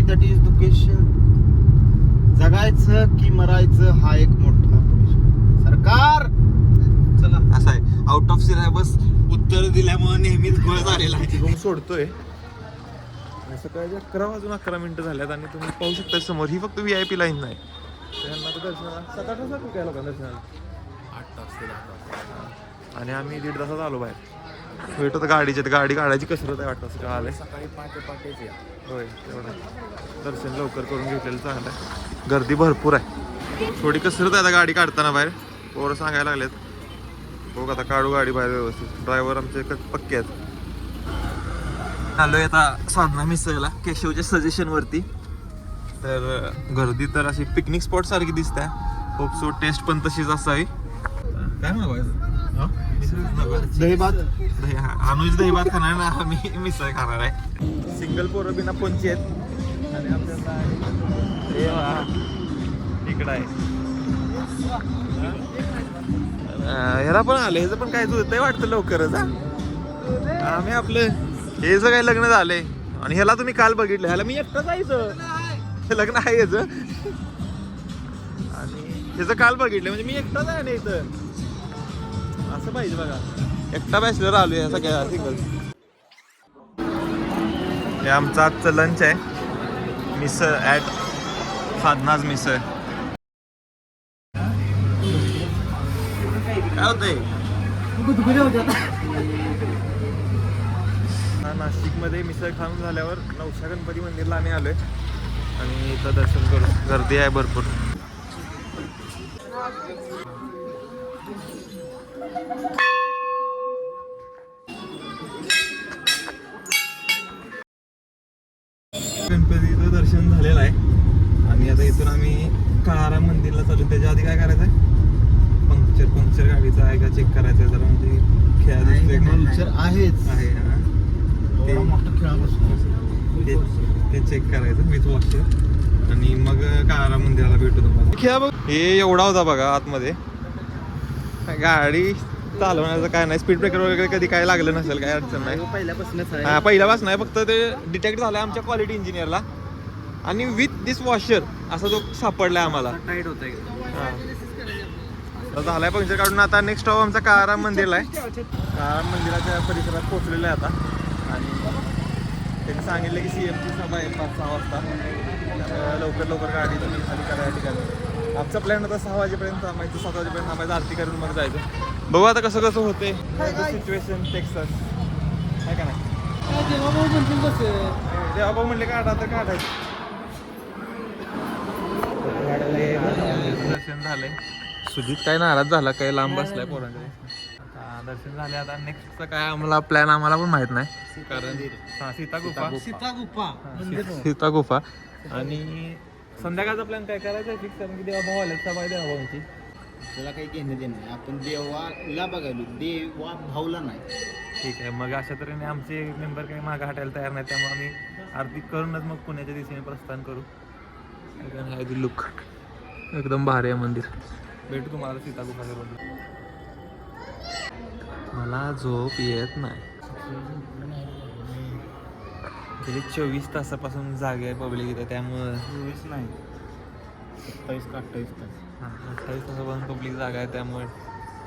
That is the question. जगायचं की मरायचं हा एक मोठा प्रश्न. सरकार चला असं आहे, आउट ऑफ सिलेबस उत्तर दिल्यामुळे नेहमीच गोळ झालेला आहे. रूम सोडतोय. सकाळी 11:11 झाल्यात आणि तुम्ही पाहू शकता समोर ही फक्त VIP लाईन नाही. त्यांना तर दर्शनाला 7-8 वाजता काय लोकांना दर्शनाला 8 तास आणि आम्ही 1.5 तासात आलो बाहेर. वेट होतं गाडीच्या, गाडी काढायची कसरत आहे वाटतं असं का आलंय. सकाळी पहाटे या. होय तेवढं दर्शन लवकर करून घेतलेलं चांगलं आहे. गर्दी भरपूर आहे. थोडी कसरत आहे आता गाडी काढताना बाहेर. पोरं सांगायला लागलेत बघ आता काढू गाडी बाहेर व्यवस्थित. ड्रायव्हर आमचे पक्के आहेत. आलोय आता साधना मिसळला केशवच्या सजेशन वरती. तर गर्दी तर अशी पिकनिक स्पॉट सारखी दिसते. होप सो टेस्ट पण तशीच असावी. काय मागवायचं? दही भात. अनुज दही भात खाणार ना, आम्ही मिसळ खाणार आहे. सिंगल पोरं बिना पोंची आहेत आणि आपल्याला इकडं आहे. ह्याला पण आलं, ह्याचं पण काय होतंय वाटतं लवकरच. आम्ही आपलं हे जर काही लग्न झालंय आणि ह्याला तुम्ही काल बघितलं, ह्याला मी एकटं जायचं लग्न आहे ह्याचं आणि ह्याचं काल बघितलं म्हणजे मी एकटाच आहे ना इथं. असं पाहिजे बघा, एकटा बॅचलर आलोय या सगळ्या सिंगल. हे आमचं आजचं लंच आहे, मिसळ ॲट साधनाज मिसळ. काय होतंय? नाशिकमध्ये मिसळ खाऊन झाल्यावर नवशा गणपती मंदिरला आम्ही आलोय आणि इथं दर्शन करू. गर्दी आहे भरपूर. गणपतीचं दर्शन झालेलं आहे आणि आता इथून आम्ही काळाराम मंदिरला चालू. त्याच्या आधी काय करायचं आहे? पंक्चर गाडीचा आहे का चेक करायचं आहे जरा. म्हणजे पंक्चर आहेच आहे हा, ते मोठं खेळापासून ते चेक करायचं विथ वॉशर आणि मग काळाराम मंदिराला भेटू तुम्हाला. खेळा बघ, हे एवढा होता बघा आतमध्ये. गाडी चालवण्याचं काय नाही, स्पीड ब्रेकर वगैरे कधी काय लागलं नसेल, काय अडचण नाही. पहिल्यापासूनच आहे. हा पहिल्यापासून आहे, फक्त ते डिटेक्ट झालं आमच्या क्वालिटी इंजिनियरला आणि विथ दिस वॉशर असा जो सापडलाय आम्हाला. टाईट होतंय. तर झालाय पंक्चर काढून. आता नेक्स्ट स्टॉप आमचा काळाराम मंदिरला आहे. काळाराम मंदिराच्या परिसरात पोहोचलेलं आहे आता आणि त्यांनी सांगितलं की CMची सभा आहे 5-6 वाजता. लवकर गाडी तुम्ही खाली करा या ठिकाणी. आमचा प्लॅन होता 6 वाजेपर्यंत थांबायचं, 7 वाजेपर्यंत थांबायचं, आरती करून मग जायचं. बघू आता कसं होते सिच्युएशन टेक्सास आहे का नाही. देवाभाऊ म्हणले काढा तर काढायचं. दर्शन झालंय. सुजित काय नाराज झाला, काय लांब बसलाय पोरांकडे. दर्शन झाले. आता नेक्स्टचा काय आम्हाला प्लॅन आम्हाला पण माहित नाही, कारण सीता गुफा आणि संध्याकाळचा प्लॅन काय करायचा फिक्स, कारण की देवा भाऊ आले सभा आहे देवाभाऊंची. त्याला काही घेणं देणं नाही, आपण देवाला बघायलो, देवा भाऊला नाही. ठीक आहे, मग अशा तऱ्हेने आमचे मेंबर काही मागं हटायला तयार नाही, त्यामुळे आम्ही आरती करूनच मग पुण्याच्या दिशेने प्रस्थान करू. लुक एकदम भारी आहे मंदिर. भेटू तुम्हाला सीता गुफाच्या रोडला. मला झोप येत नाही. गेली 24 तासापासून जागे आहे पब्लिक इथं, त्यामुळं 24 नाही 27 का 28 तास. 28 तासापासून पब्लिक जागा आहे, त्यामुळे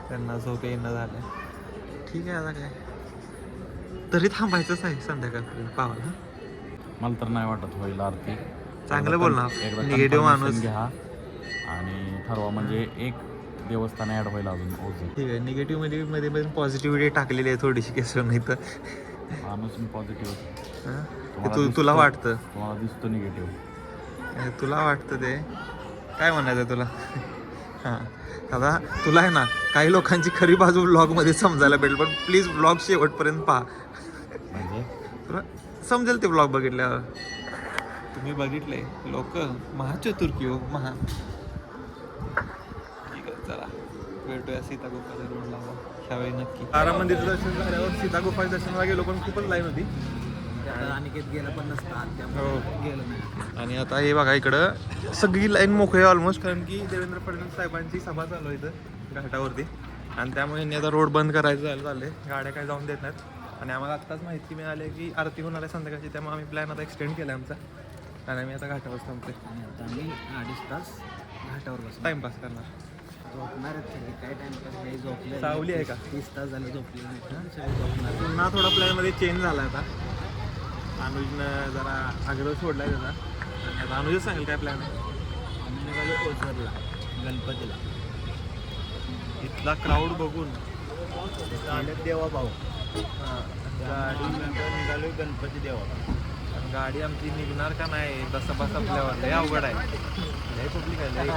त्यांना झोप येणं झालं. ठीक आहे, आता काय तरी थांबायचंच आहे संध्याकाळपर्यंत पाहायला. मला तर नाही वाटत होईल आरती. चांगलं बोलणार, एकदा निगेटिव्ह माणूस घ्या आणि ठरवा, म्हणजे एक देवस्थान ऍड होईल अजून ओझं. ठीक आहे. निगेटिव्ह मध्ये पण पॉझिटिव्हिटी टाकलेली आहे थोडीशी केसर, नाही तर माणूस मी पॉझिटिव्ह. तुला वाटतं, तुम्हाला दिसतो निगेटिव्ह. तुला वाटतं ते काय म्हणायचं तुला. हां आता तुला आहे ना काही लोकांची खरी बाजू व्लॉगमध्ये समजायला भेटेल, पण प्लीज व्लॉग शेवटपर्यंत पहा, म्हणजे तुला समजेल ते व्लॉग बघितल्यावर. तुम्ही बघितले लोक महाचतुर्की हो महा. ठीक आहे, चला भेटूया सीता गुफाच्या रोडला ह्यावेळी नक्की. काळाराम मंदिरचं दर्शन झाल्यावर सीता गुफाच्या दर्शनाला गेलो, पण खूपच लाईन होती. अनिकेत गेला पण नसता गेलं नाही. आणि आता हे बघा इकडं सगळी लाईन मोकळी ऑलमोस्ट, कारण की देवेंद्र फडणवीस साहेबांची सभा चालू आहे इथं घाटावरती, आणि त्यामुळे यांनी आता रोड बंद करायचं झाले. गाड्या काय जाऊन देत नाहीत आणि आम्हाला आत्ताच माहिती मिळाली की आरती होणार आहे संध्याकाळची, त्यामुळे आम्ही प्लॅन आता एक्सटेंड केला आमचा. आणि मी आता घाटावर थांबतोय. आणि आता आम्ही 2.5 तास घाटावर बसलो. टाइमपास करणार. झोपणारच सगळे. काय टाइमपास नाही, झोपले. सावली आहे का? 30 तास झाले झोपले नाही ना, सगळे झोपणार. पुन्हा थोडा प्लॅनमध्ये चेंज झाला आता. अनुजनं जरा आग्रह सोडलाय त्याचा. आणि आता अनुजच सांगेल काय प्लॅन आहे. आम्ही निघालो ओझरला, गणपतीला. इथला क्राऊड बघून आले देवा भाऊ. गाडी निघालो गणपती देवा. गाडी आमची निघणार का नाही तसं बस आपल्यावर लय अवघड आहे. लय पब्लिक आहे लय.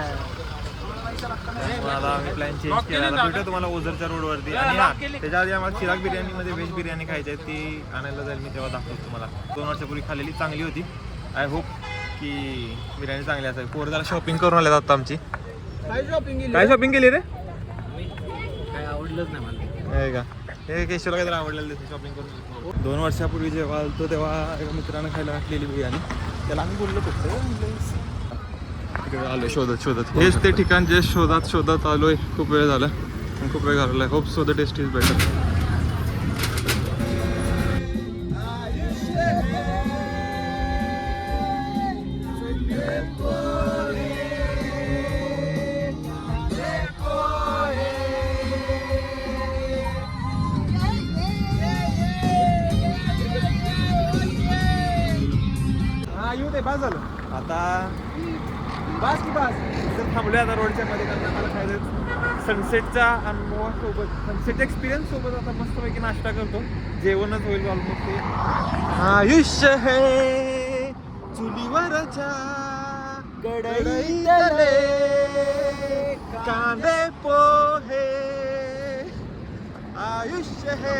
त्यामुळे आता आम्ही प्लॅन चेंज केला. आता भेटू तुम्हाला ओझरच्या रोडवरती. आणि हा त्याच्या आधी आम्हाला चिराग बिर्याणीमध्ये व्हेज बिर्याणी खायची आहे. ती आणायला जाईल मी तेव्हा दाखवतो तुम्हाला. 2 वर्षापूर्वी खाल्लेली चांगली होती. आय होप की बिर्याणी चांगली असेल. पोरदाला शॉपिंग करून आल्यात आता आमची. काय शॉपिंग केली रे? काय आवडलंच नाही मला. आहे का? हे केशवला काहीतरी आवडलेलं दिसतं शॉपिंग करून. 2 वर्षापूर्वी जेव्हा आलतो तेव्हा एका मित्रानं खायला घातलेली बिर्याणी. त्याला आम्ही बोललो फक्त इकडे आलो शोधत. हेच ते ठिकाण जे शोधत आलोय. खूप वेळ झाला. खूप वेळ घालवला. Hope so the test is better. येऊ दे बास झालं आता. बास की बास. इथं थांबलोय आता रोडच्या मध्ये. कारण आम्हाला खायचं सनसेटच्या अनुभवासोबत, सनसेट एक्सपिरियन्स सोबत आता मस्तपैकी नाश्ता करतो. जेवणच होईल ऑलमोस्ट. ते आयुष्य हे चुलीवरच्या कढईतले कांदे पोहे. आयुष्य हे.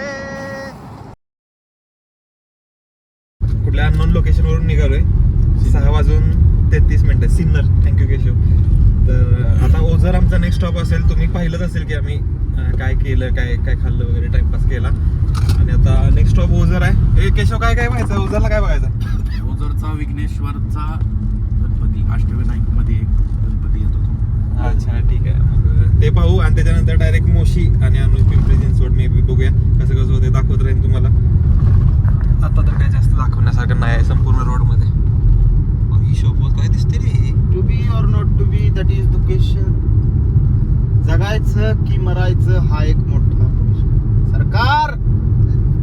कुठल्या अननोन लोकेशनवरून निघालोय. 6:33 सिन्नर. थँक्यू केशव. तर आता ओझर आमचा नेक्स्ट स्टॉप असेल. तुम्ही पाहिलंच असेल की आम्ही काय केलं, काय काय खाल्लं वगैरे, टाइमपास केला. आणि आता नेक्स्ट स्टॉप ओझर आहे. हे केशव काय काय बघायचं ओझरला? काय बघायचं? ओझरचा विघ्नेश्वरचा गणपती, अष्टविनायकमध्ये एक गणपती येतो तो. अच्छा ठीक आहे. मग ते पाहू. आणि त्याच्यानंतर डायरेक्ट मोशी आणि अनुज पिंपरी चिंचवड मे बी बघूया कसं कसं होते. दाखवत राहीन तुम्हाला. आता तर काय जास्त दाखवण्यासारखं नाही आहे संपूर्ण रोडमध्ये. शोपत काय दिसते रे? To be or not to be, that is the question. जगायचं की मरायचं हा एक मोठा प्रश्न. सरकार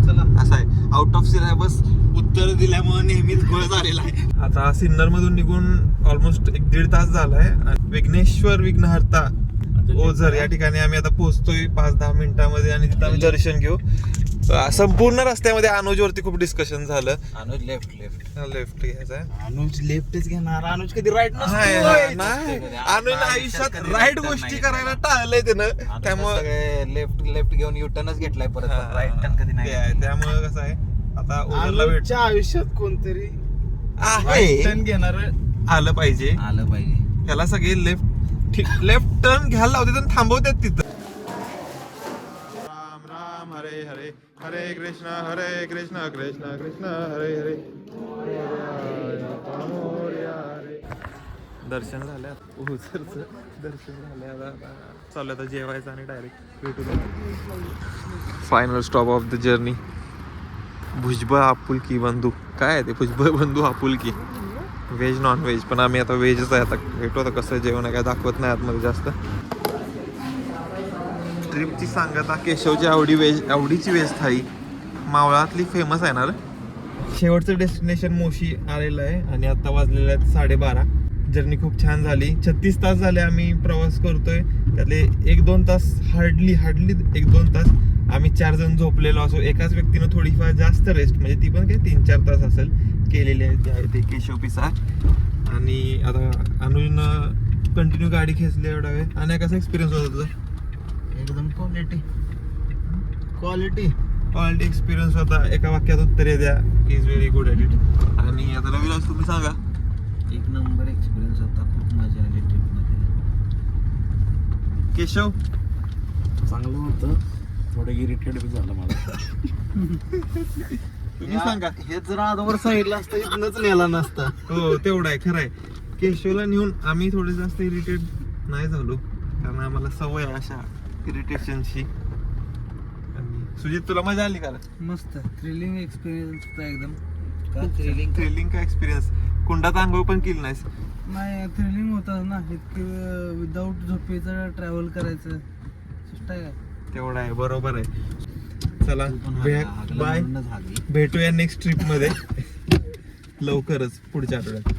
चला. असं आहे. आउट ऑफ सिलेबस उत्तर दिल्यामुळे नेहमीच गोळ झालेला आहे. आता सिन्नर मधून निघून ऑलमोस्ट 1-1.5 तास झालाय. विघ्नेश्वर विघ्नहर्ता ओझर या ठिकाणी आम्ही आता पोहोचतोय 5-10 मिनिटांमध्ये. आणि तिथं आम्ही दर्शन घेऊ. संपूर्ण रस्त्यामध्ये अनुजवरती खूप डिस्कशन झालं. अनुज लेफ्ट घ्यायचा आहे. अनुज लेफ्टच घेणार. अनुज कधी राईट नाही अनुज आयुष्यात राईट गोष्टी करायला टाळलंय त्यानं. त्यामुळे लेफ्ट घेऊन युटर्नच घेतलाय परत. राईट टर्न कधी नाही. त्यामुळे कसं आहे आता ओझरला अनुजच्या आयुष्यात कोणतरी आहे टर्न घेणार आलं पाहिजे. त्याला सगळे लेफ्ट टर्न घ्यायला लावते आणि थांबवतात तिथं. राम राम हरे हरे हरे कृष्ण कृष्ण कृष्ण हरे हरे. दर्शन झालं. ओझरचं दर्शन झालं. आता चालू आता जेवायचं आणि डायरेक्ट भेटू. Final stop of the journey. Bhujbal आपुलकी बंधू. काय आहे ते? भुजबळ बंधू आपुलकी. Veg non veg. पण आम्ही आता व्हेजच आहे. आता भेटू आता कसं जेवण आहे काय दाखवत नाही आतमध्ये जास्त. ट्रिपची सांगता केशवची आवडीची व्हेज थाळी मावळातली फेमस आहे ना. शेवटचं डेस्टिनेशन मोशी आलेलं आहे. आणि आता वाजलेलं आहे 12:30. जर्नी खूप छान झाली. 36 तास झाले आम्ही प्रवास करतोय. त्यातले 1-2 तास हार्डली 1-2 तास आम्ही 4 जण झोपलेलो असो. एकाच व्यक्तीनं थोडीफार जास्त रेस्ट, म्हणजे ती पण काय 3-4 तास असेल केलेली आहे. ते आहे ते केशव पिसा. आणि आता अनुजनं कंटिन्यू गाडी खेचली एवढा वेळ. आणि कसा एक्सपिरियन्स होता तुझा? एकदम क्वालिटी एक्सपिरियन्स होता. एका वाक्यात उत्तर द्या. Is very good at it. आणि आता रविराज तुम्ही सांगा. एक नंबर एक्सपिरियन्स होता. खूप मजा आली ट्रिपमध्ये. केशव चांगलं होतं. थोडं इरिटेड बी झालं मला. तुम्ही सांगा. हे जर आजवर सांगितलं असतं इथनच नेला नसता. हो तेवढं आहे, खरं आहे. केशवला नेऊन आम्ही थोडे जास्त इरिटेट नाही झालो. कारण आम्हाला सवय आहे अशा इरिटेशनची. सुजित तुला मजा आली का? मस्त थ्रिलिंग एक्सपिरियन्स होता एकदम. थ्रिलिंग का एक्सपिरियन्स. कुंडात आंघोळ पण केली नाहीस. नाही थ्रिलिंग होतं ना इतकं विदाऊट झोपेचं ट्रॅव्हल करायचं चेष्टा आहे काय? तेवढा आहे, बरोबर आहे. चला बाय, झाली भेटूया नेक्स्ट ट्रिप मध्ये लवकरच पुढच्या आठवड्यात.